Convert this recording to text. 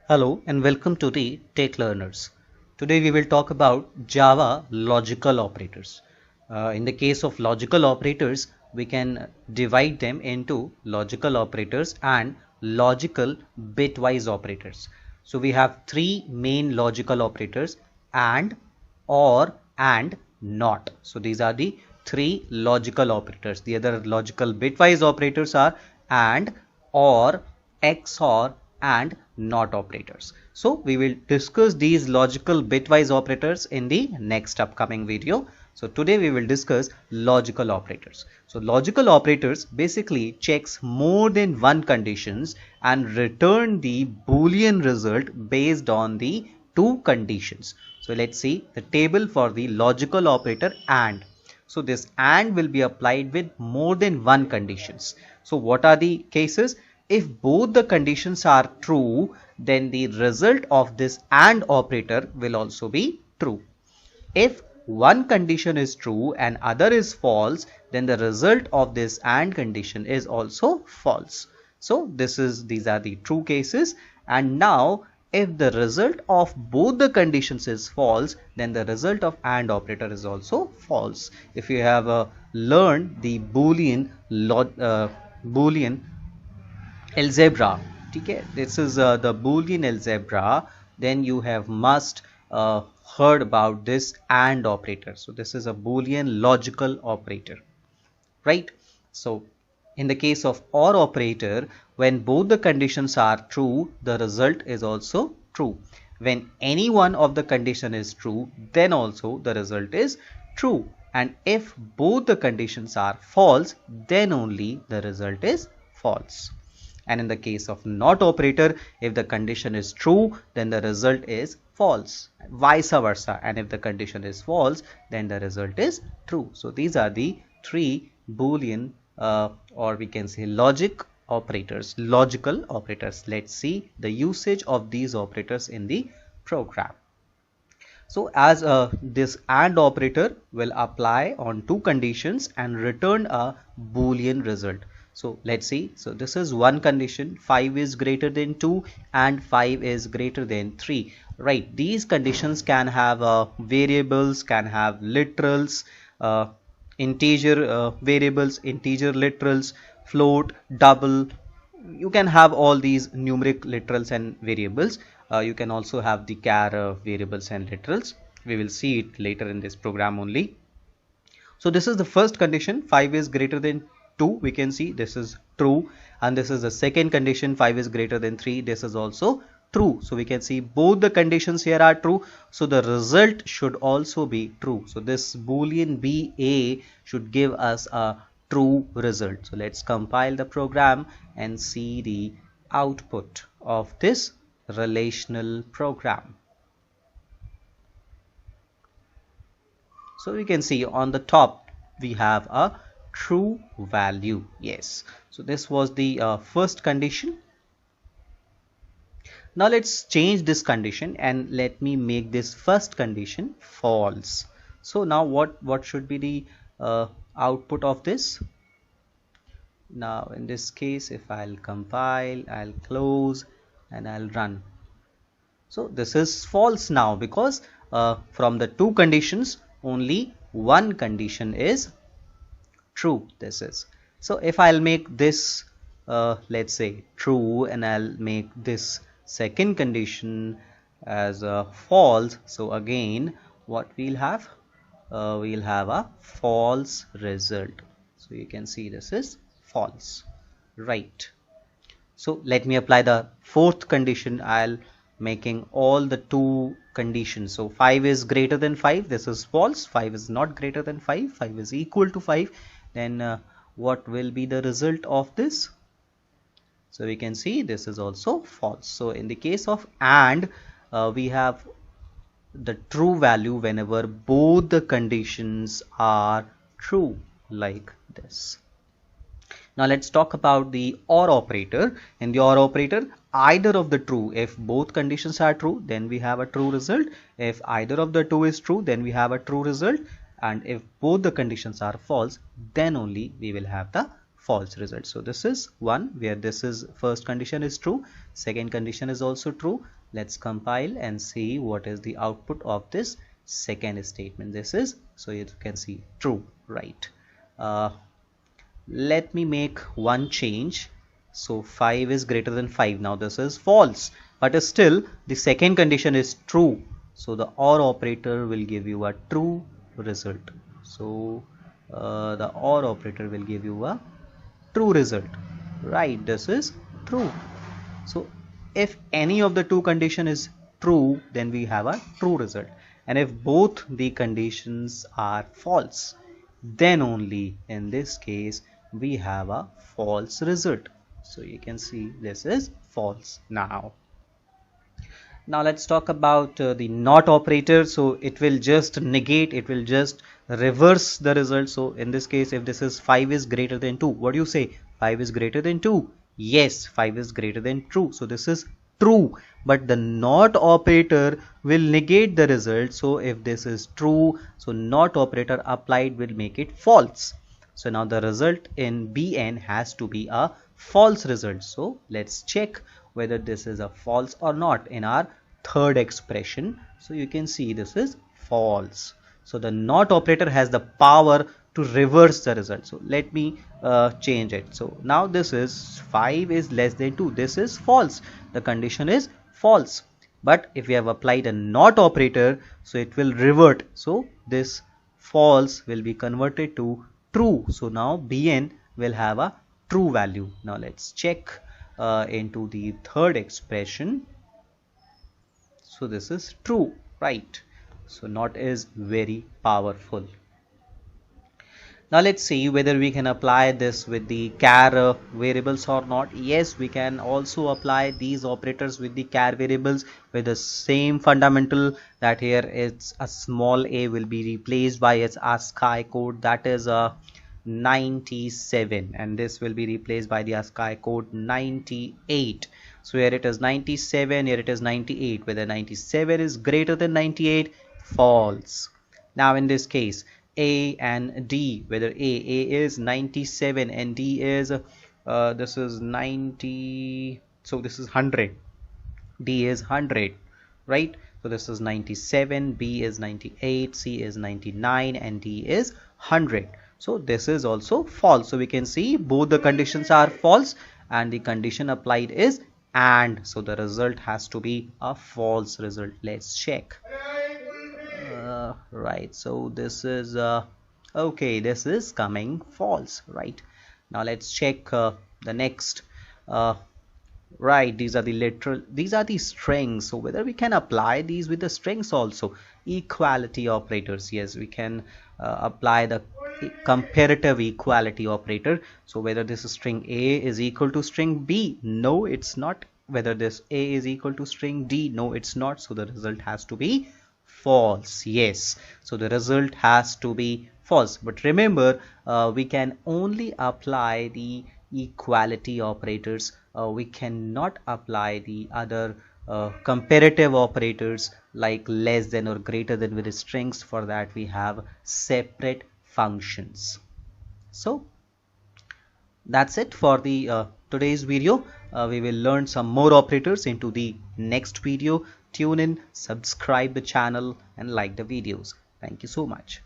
Hello and welcome to the Tech Learners. Today we will talk about Java logical operators. In the case of logical operators, we can divide them into logical operators and logical bitwise operators. So we have three main logical operators: and, or, and not. So these are the three logical operators. The other logical bitwise operators are and, or, XOR and not operators. So we will discuss these logical bitwise operators in the next upcoming video. So today we will discuss logical operators. So logical operators basically checks more than one conditions and return the Boolean result based on the two conditions. So let's see the table for the logical operator and. So this and will be applied with more than one conditions. So what are the cases? If both the conditions are true, then the result of this AND operator will also be true. If one condition is true and other is false, then the result of this AND condition is also false. So these are the true cases. And now if the result of both the conditions is false, then the result of AND operator is also false. If you have learned the Boolean algebra, okay, this is the Boolean algebra, then you have must heard about this AND operator. So this is a Boolean logical operator, right? So in the case of OR operator, when both the conditions are true, the result is also true. When any one of the condition is true, then also the result is true. And if both the conditions are false, then only the result is false. And in the case of not operator, if the condition is true, then the result is false, vice versa. And if the condition is false, then the result is true. So these are the three Boolean or we can say logical operators. Let's see the usage of these operators in the program. So as this AND operator will apply on two conditions and return a Boolean result. So let's see. So this is one condition: 5 is greater than 2 and 5 is greater than 3. Right? These conditions can have variables, can have literals, integer variables, integer literals, float, double. You can have all these numeric literals and variables. You can also have the char variables and literals. We will see it later in this program only. So this is the first condition: 5 is greater than 2. We can see this is true. And this is the second condition: 5 is greater than 3. This is also true. So we can see both the conditions here are true. So the result should also be true. So this Boolean BA should give us a true result. So let's compile the program and see the output of this relational program. So we can see on the top we have a true value. Yes, so this was the first condition. Now let's change this condition and let me make this first condition false. So now what should be the output of this? Now in this case, if I'll compile, I'll close and I'll run. So this is false now, because from the two conditions only one condition is true. This is, so if I'll make this let's say true and I'll make this second condition as false, so again what we'll have a false result. So you can see this is false, right? So let me apply the fourth condition. I'll making all the two conditions. So 5 is greater than 5. This is false. 5 is not greater than 5. 5 is equal to 5. Then what will be the result of this? So we can see this is also false. So in the case of AND, we have the true value whenever both the conditions are true, like this. Now let's talk about the OR operator. In the OR operator, either of the true, if both conditions are true, then we have a true result. If either of the two is true, then we have a true result. And if both the conditions are false, then only we will have the false result. So this is one where this is first condition is true, second condition is also true. Let's compile and see what is the output of this second statement. This is, so you can see, true, right? Let me make one change. So 5 is greater than 5. Now this is false, but still the second condition is true. So the OR operator will give you a true result. So the OR operator will give you a true result, right? This is true. So if any of the two condition is true, then we have a true result, and if both the conditions are false, then only in this case we have a false result. So you can see this is false. Now let's talk about the NOT operator. So it will just negate, it will just reverse the result. So in this case, if this is 5 is greater than 2, what do you say? 5 is greater than 2. Yes, 5 is greater than true. So this is true, but the NOT operator will negate the result. So if this is true, so NOT operator applied will make it false. So now the result in Bn has to be a false result. So let's check whether this is a false or not in our third expression. So you can see this is false. So the NOT operator has the power to reverse the result. So let me change it. So now this is 5 is less than 2. This is false. The condition is false. But if we have applied a NOT operator, so it will revert. So this false will be converted to true. So now Bn will have a true value. Now let's check into the third expression. So this is true, right? So NOT is very powerful. Now let's see whether we can apply this with the char variables or not. Yes, we can also apply these operators with the char variables with the same fundamental, that here it's a small a will be replaced by its ASCII code, that is a 97, and this will be replaced by the ASCII code 98. So here it is 97, here it is 98. Whether 97 is greater than 98, false. Now in this case, A and D, whether A is 97 and D is this is 90, so this is 100, D is 100, right? So this is 97, B is 98, C is 99, and D is 100. So this is also false. So we can see both the conditions are false, and the condition applied is AND. So the result has to be a false result. Let's check. Right, so this is okay, this is coming false, right? Now let's check the next. Right, these are the literal, these are the strings. So whether we can apply these with the strings also. Equality operators, yes, we can apply the comparative equality operator. So whether this string A is equal to string B, no it's not. Whether this A is equal to string D, no it's not. So the result has to be false. Yes, so the result has to be false. But remember, we can only apply the equality operators. We cannot apply the other comparative operators like less than or greater than with the strings. For that we have separate functions. So that's it for the today's video. We will learn some more operators into the next video. Tune in, subscribe the channel, and like the videos. Thank you so much.